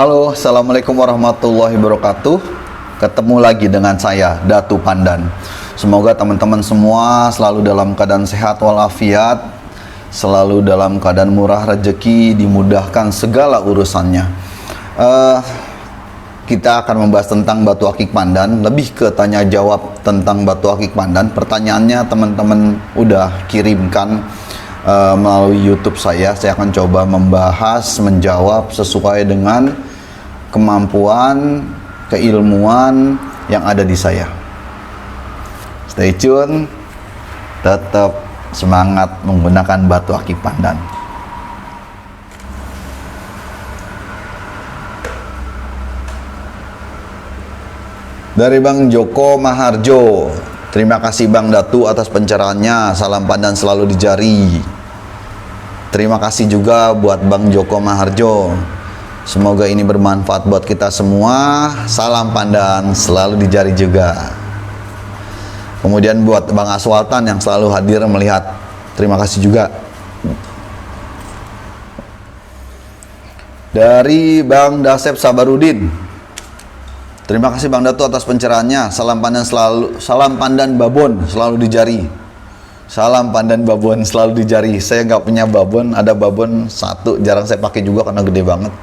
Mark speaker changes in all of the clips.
Speaker 1: Halo, Assalamualaikum warahmatullahi wabarakatuh. Ketemu lagi dengan saya, Datu Pandan. Semoga teman-teman semua selalu dalam keadaan sehat walafiat, selalu dalam keadaan murah rezeki, dimudahkan segala urusannya. Kita akan membahas tentang batu akik pandan, lebih ke tanya jawab tentang batu akik pandan. Pertanyaannya teman-teman udah kirimkan melalui YouTube saya akan coba membahas, menjawab sesuai dengan kemampuan, keilmuan yang ada di saya. Stay tune, tetap semangat menggunakan batu akik pandan. Dari Bang Joko Maharjo, terima kasih Bang Datu atas pencerahannya. Salam pandan selalu di jari. Terima kasih juga buat Bang Joko Maharjo. Semoga ini bermanfaat buat kita semua. Salam pandan selalu di jari juga. Kemudian buat Bang Aswaltan yang selalu hadir melihat. Terima kasih juga. Dari Bang Dasep Sabarudin. Terima kasih Bang Datu atas pencerahannya. Salam pandan babon selalu di jari. Salam pandan babon selalu di jari. Saya nggak punya babon, ada babon satu, jarang saya pakai juga karena gede banget.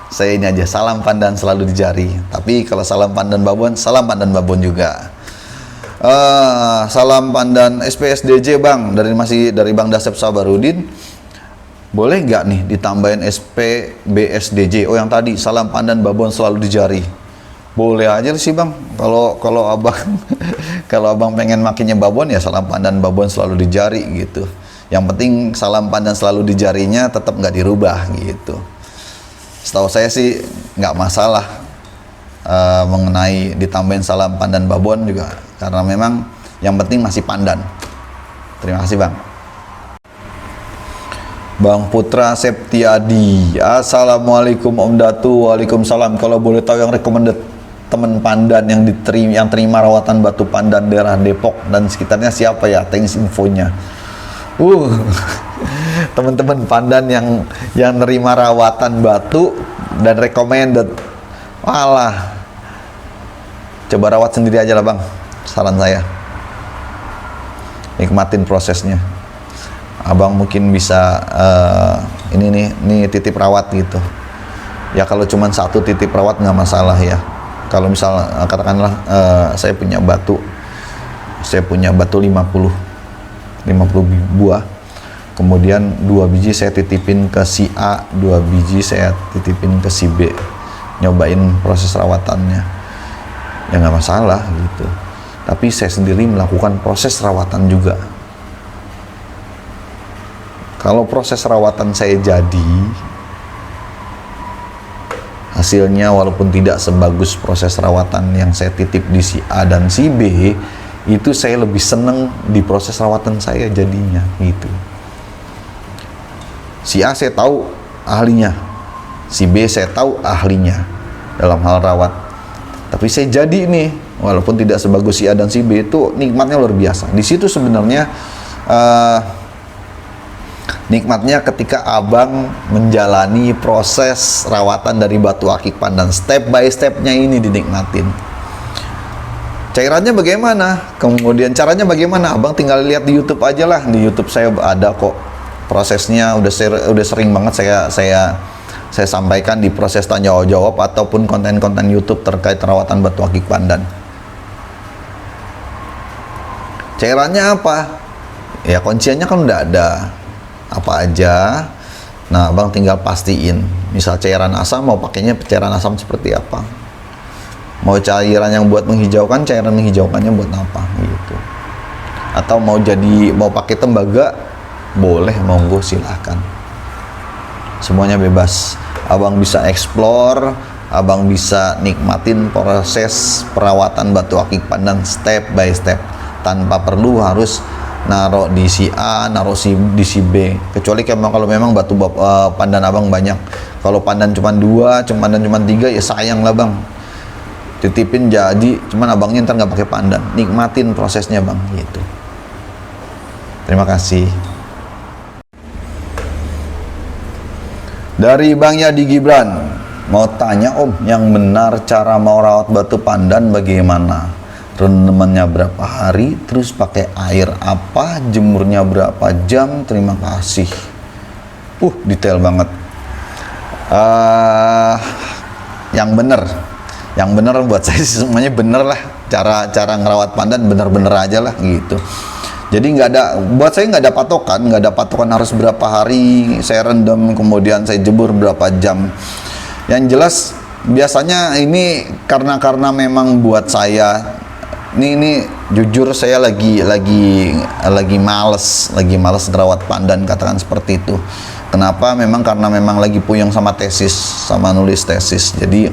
Speaker 1: Saya ini aja, salam pandan selalu di jari. Tapi kalau salam pandan babon juga. Salam pandan SPSDJ Bang, dari Bang Dasep Sabarudin. Boleh nggak nih ditambahin SPBSDJ? Oh yang tadi, salam pandan babon selalu di jari. Boleh aja sih Bang. Kalau abang kalau abang pengen makinnya babon ya salam pandan babon selalu di jari gitu. Yang penting salam pandan selalu di jarinya tetap nggak dirubah gitu. Setahu saya sih nggak masalah mengenai ditambahin salam pandan babon juga, karena memang yang penting masih pandan. Terima kasih Bang. Bang Putra Septiadi, Assalamualaikum Om Datu. Waalaikumsalam. Kalau boleh tahu yang recommended teman pandan yang terima rawatan batu pandan daerah Depok dan sekitarnya siapa ya? Thanks infonya. Teman-teman pandan yang nerima rawatan batu dan recommended. Walah. Coba rawat sendiri aja lah Bang. Saran saya. Nikmatin prosesnya. Abang mungkin bisa ini titip rawat gitu. Ya kalau cuma satu titip rawat nggak masalah ya. Kalau misal katakanlah saya punya batu 50 buah, kemudian 2 biji saya titipin ke si A, 2 biji saya titipin ke si B, nyobain proses rawatannya ya nggak masalah gitu. Tapi saya sendiri melakukan proses rawatan juga. Kalau proses rawatan saya jadi, hasilnya walaupun tidak sebagus proses rawatan yang saya titip di si A dan si B, itu saya lebih seneng di proses rawatan saya jadinya gitu. Si A saya tahu ahlinya, si B saya tahu ahlinya dalam hal rawat. Tapi saya jadi nih, walaupun tidak sebagus si A dan si B, itu nikmatnya luar biasa. Di situ sebenarnya nikmatnya ketika abang menjalani proses rawatan dari batu akik pandan, step by stepnya ini dinikmatin. Cairannya bagaimana, kemudian caranya bagaimana, abang tinggal lihat di YouTube aja lah. Di YouTube saya ada kok prosesnya, udah sering banget saya sampaikan di proses tanya jawab ataupun konten-konten YouTube terkait rawatan batu akik pandan. Cairannya apa? Ya kuncinya kan udah ada. Apa aja. Nah abang tinggal pastiin, misal cairan asam mau pakainya cairan asam seperti apa, mau cairan yang buat menghijaukan, cairan menghijaukannya buat apa gitu, atau mau pakai tembaga, boleh, monggo silahkan, semuanya bebas. Abang bisa explore, abang bisa nikmatin proses perawatan batu akik pandan step by step tanpa perlu harus naruh di si A, di si B. Kecuali kalau memang batu pandan abang banyak. Kalau pandan cuma 2, pandan cuma 3, ya sayang lah Bang. Titipin jadi, cuman abangnya ntar nggak pakai pandan. Nikmatin prosesnya Bang, gitu. Terima kasih. Dari Bang Yadi Gibran, Mau tanya Om, yang benar cara mau rawat batu pandan bagaimana? Rendemannya berapa hari, terus pakai air apa, jemurnya berapa jam, terima kasih. Detail banget. Yang bener buat saya semuanya bener lah. Cara ngerawat pandan bener-bener aja lah gitu. Jadi buat saya nggak ada patokan harus berapa hari saya rendam, kemudian saya jemur berapa jam. Yang jelas biasanya ini karena memang buat saya ini jujur saya lagi males ngerawat pandan, katakan seperti itu. Kenapa? Karena memang lagi puyeng sama nulis tesis. Jadi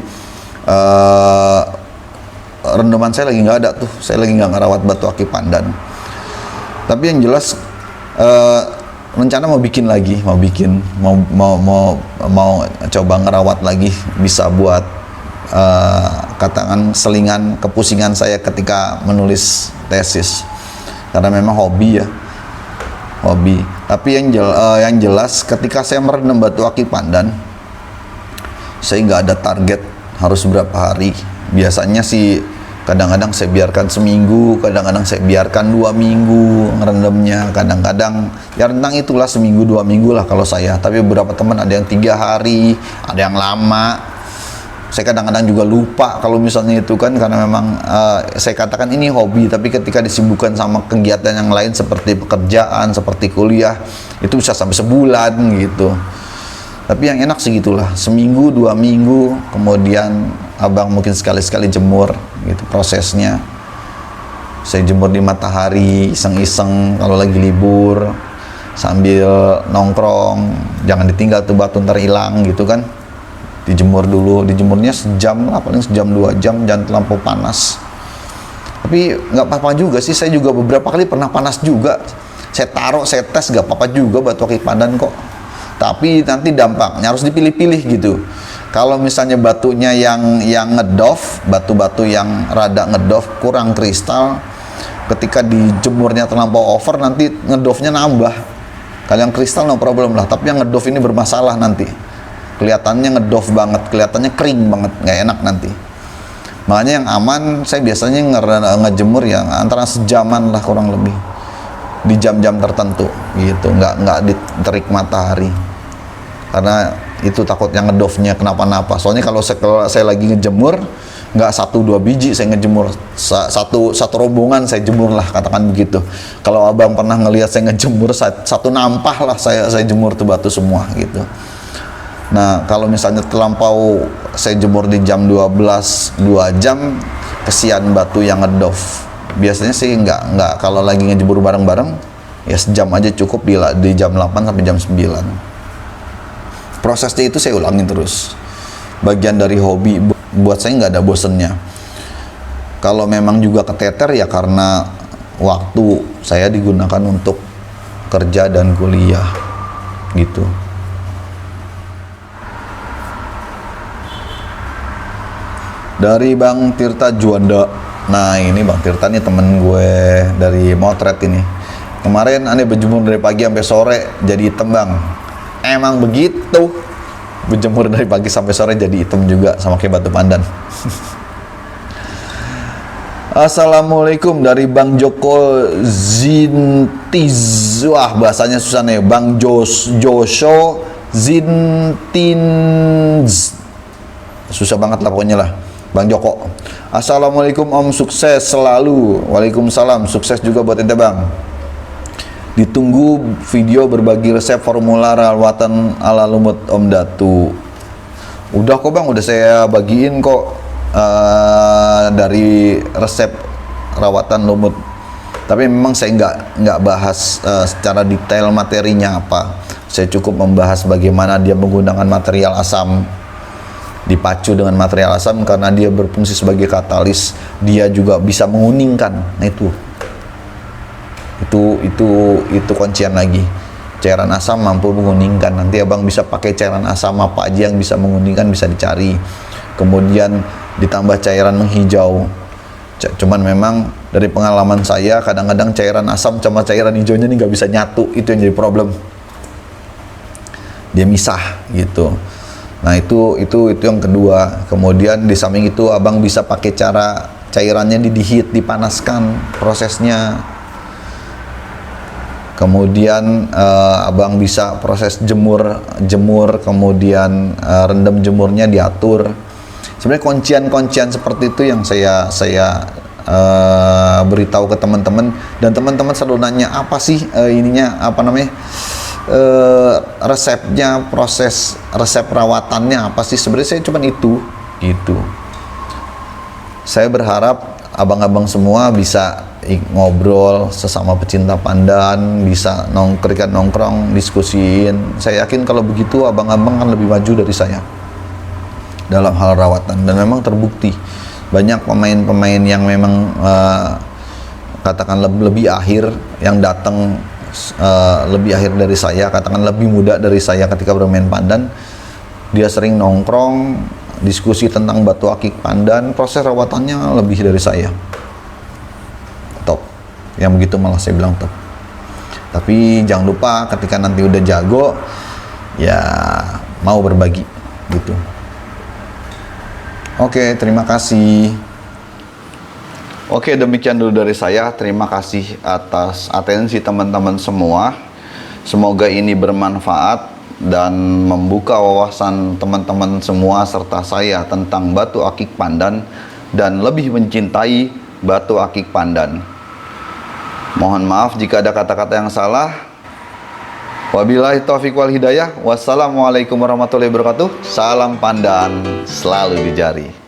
Speaker 1: rendaman saya lagi nggak ada tuh, saya lagi nggak ngerawat batu akik pandan. Tapi yang jelas rencana mau coba ngerawat lagi, bisa buat katakan selingan kepusingan saya ketika menulis tesis, karena memang hobi. Tapi yang jelas ketika saya merendam batu akik pandan, saya nggak ada target harus berapa hari. Biasanya sih kadang-kadang saya biarkan seminggu, kadang-kadang saya biarkan 2 minggu ngerendamnya, kadang-kadang ya rentang itulah seminggu 2 minggu lah kalau saya. Tapi beberapa teman ada yang 3 hari, ada yang lama. Saya kadang-kadang juga lupa kalau misalnya itu kan, karena memang saya katakan ini hobi, tapi ketika disibukkan sama kegiatan yang lain seperti pekerjaan, seperti kuliah, itu bisa sampai sebulan gitu. Tapi yang enak segitulah, seminggu 2 minggu, kemudian abang mungkin sekali-sekali jemur gitu prosesnya. Saya jemur di matahari, iseng-iseng kalau lagi libur, sambil nongkrong, jangan ditinggal tuh batu ntar hilang gitu kan. Dijemur dulu, dijemurnya sejam lah, paling sejam 2 jam, jangan terlampau panas. Tapi nggak apa-apa juga sih, saya juga beberapa kali pernah panas juga. Saya taruh, saya tes, nggak apa-apa juga batu akik pandan kok. Tapi nanti dampaknya harus dipilih-pilih gitu. Kalau misalnya batunya yang ngedof, batu-batu yang rada ngedof, kurang kristal, ketika dijemurnya terlampau over, nanti ngedofnya nambah. Kalau yang kristal no problem lah, tapi yang ngedof ini bermasalah nanti. Kelihatannya ngedof banget, kelihatannya kering banget, nggak enak nanti. Makanya yang aman, saya biasanya ngejemur yang antara sejaman lah kurang lebih, di jam-jam tertentu gitu, nggak diterik matahari, karena itu takutnya ngedofnya kenapa-napa. Soalnya kalau saya lagi ngejemur, nggak 1-2 biji saya ngejemur, satu rombongan saya jemur lah, katakan begitu. Kalau abang pernah ngelihat saya ngejemur, satu nampah lah saya jemur tuh batu semua gitu. Nah kalau misalnya terlampau saya jemur di jam 12 2 jam, kesian batu yang ngedof. Biasanya sih nggak kalau lagi ngejemur bareng-bareng ya sejam aja cukup, di jam 8 sampai jam 9. Prosesnya itu saya ulangin terus, bagian dari hobi. Buat saya nggak ada bosennya. Kalau memang juga keteter ya karena waktu saya digunakan untuk kerja dan kuliah gitu. Dari Bang Tirta Juanda. Nah ini Bang Tirta nih temen gue dari motret ini. Kemarin aneh berjemur dari pagi sampai sore jadi hitam Bang. Emang begitu, berjemur dari pagi sampai sore jadi hitam juga, sama kayak batu pandan. Assalamualaikum dari Bang Joko Zintiz. Wah bahasanya susah nih, Bang Josho Zintinz. Susah banget lah pokoknya lah, Bang Joko. Assalamualaikum Om, sukses selalu. Waalaikumsalam, sukses juga buat ente Bang. Ditunggu video berbagi resep formula rawatan ala lumut Om Datu. Udah kok Bang, udah saya bagiin kok dari resep rawatan lumut. Tapi memang saya nggak bahas secara detail materinya apa. Saya cukup membahas bagaimana dia menggunakan material asam, dipacu dengan material asam karena dia berfungsi sebagai katalis. Dia juga bisa menguningkan. Nah itu kuncian lagi. Cairan asam mampu menguningkan. Nanti abang bisa pakai cairan asam apa aja yang bisa menguningkan, bisa dicari. Kemudian ditambah cairan menghijau. Cuman memang dari pengalaman saya, kadang-kadang cairan asam sama cairan hijaunya ini nggak bisa nyatu. Itu yang jadi problem, dia misah gitu. Nah, itu yang kedua. Kemudian di samping itu abang bisa pakai cara cairannya dihit, dipanaskan prosesnya. Kemudian abang bisa proses jemur, kemudian rendam jemurnya diatur. Sebenarnya kuncian seperti itu yang saya beritahu ke teman-teman, dan teman-teman selalu nanya apa sih resepnya, resep perawatannya apa sih. Sebenarnya saya cuma itu gitu. Saya berharap abang-abang semua bisa ngobrol sesama pecinta pandan, bisa nongkrong, diskusiin. Saya yakin kalau begitu abang-abang kan lebih maju dari saya dalam hal rawatan. Dan memang terbukti banyak pemain-pemain yang memang katakan lebih akhir yang datang lebih akhir dari saya, katakan lebih muda dari saya ketika bermain pandan. Dia sering nongkrong, diskusi tentang batu akik pandan, proses rawatannya lebih dari saya. Top. Yang begitu malah saya bilang top. Tapi jangan lupa ketika nanti udah jago, ya mau berbagi gitu. Oke, terima kasih. Oke, demikian dulu dari saya. Terima kasih atas atensi teman-teman semua. Semoga ini bermanfaat dan membuka wawasan teman-teman semua serta saya tentang batu akik pandan dan lebih mencintai batu akik pandan. Mohon maaf jika ada kata-kata yang salah. Wabillahi taufiq wal hidayah. Wassalamualaikum warahmatullahi wabarakatuh. Salam pandan selalu di jari.